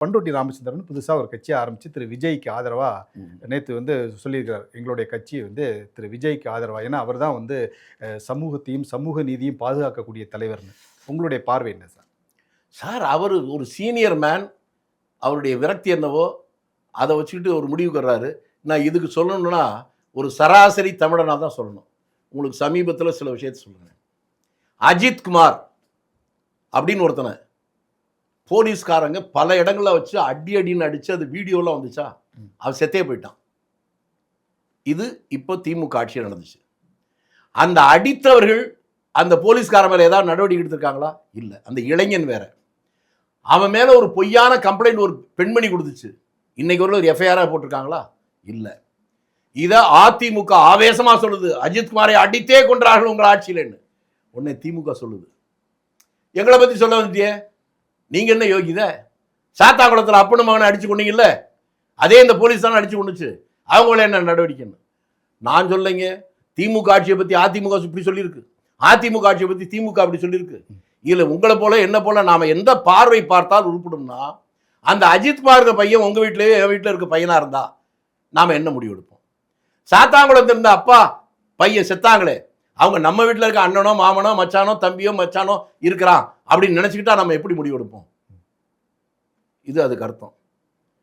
பண்ருட்டி ராமச்சந்திரன் புதுசாக ஒரு கட்சியை ஆரம்பித்து திரு விஜய்க்கு ஆதரவாக நேற்று வந்து சொல்லியிருக்கிறார். எங்களுடைய கட்சி வந்து திரு விஜய்க்கு ஆதரவாக, ஏன்னா அவர் தான் வந்து சமூகத்தையும் சமூக நீதியும் பாதுகாக்கக்கூடிய தலைவர்னு. உங்களுடைய பார்வை என்ன சார்? சார், அவர் ஒரு சீனியர் மேன். அவருடைய விரக்தி என்னவோ அதை வச்சுக்கிட்டு ஒரு முடிவுக்கு வர்றாரு. நான் இதுக்கு சொல்லணும்னா ஒரு சராசரி தமிழனாக தான் சொல்லணும். உங்களுக்கு சமீபத்தில் சில விஷயத்தை சொல்லுங்கள். அஜித் குமார் அப்படின்னு ஒருத்தனை போலீஸ்காரங்க பல இடங்களில் வச்சு அடின்னு அடித்து அது வீடியோலாம் வந்துச்சா, அவன் செத்தே போயிட்டான். இது இப்போ திமுக ஆட்சியில் நடந்துச்சு. அந்த அடித்தவர்கள் அந்த போலீஸ்கார மேலே ஏதாவது நடவடிக்கை எடுத்திருக்காங்களா? இல்லை. அந்த இளைஞன் வேற. அவன் மேலே ஒரு பொய்யான கம்ப்ளைண்ட் ஒரு பெண்மணி கொடுத்துச்சு. இன்னைக்கு ஒரு எஃப்ஐஆராக போட்டிருக்காங்களா? இல்லை. இதை அதிமுக ஆவேசமாக சொல்லுது, அஜித்குமாரை அடித்தே கொன்றார்கள் உங்கள் ஆட்சியில்னு. உடனே திமுக சொல்லுது, எங்களை பற்றி சொல்ல வந்துட்டியே, நீங்கள் என்ன யோகித? சாத்தாங்குளத்தில் அப்பனு மகனை அடிச்சு கொண்டீங்கல்ல, அதே இந்த போலீஸ் தானே அடிச்சு கொண்டுச்சு, அவங்கள என்ன நடவடிக்கைன்னு நான் சொல்லைங்க. திமுக ஆட்சியை பற்றி அதிமுக இப்படி சொல்லியிருக்கு, அதிமுக ஆட்சியை பற்றி திமுக அப்படி சொல்லியிருக்கு. இதில் உங்களை போல என்ன போல நாம் எந்த பார்வை பார்த்தால் உருப்பிடும்னா, அந்த அஜித்குமார் பையன் உங்கள் வீட்டிலேயே என் வீட்டில் இருக்க பையனாக இருந்தா நாம் என்ன முடிவு எடுப்போம்? சாத்தாங்குளத்தில் இருந்த அப்பா பையன் செத்தாங்களே, அவங்க நம்ம வீட்டில் இருக்க அண்ணனோ மாமனோ மச்சானோ தம்பியோ மச்சானோ இருக்கிறான் அப்படின்னு நினச்சிக்கிட்டா நம்ம எப்படி முடிவெடுப்போம்? இது அதுக்கு அர்த்தம்.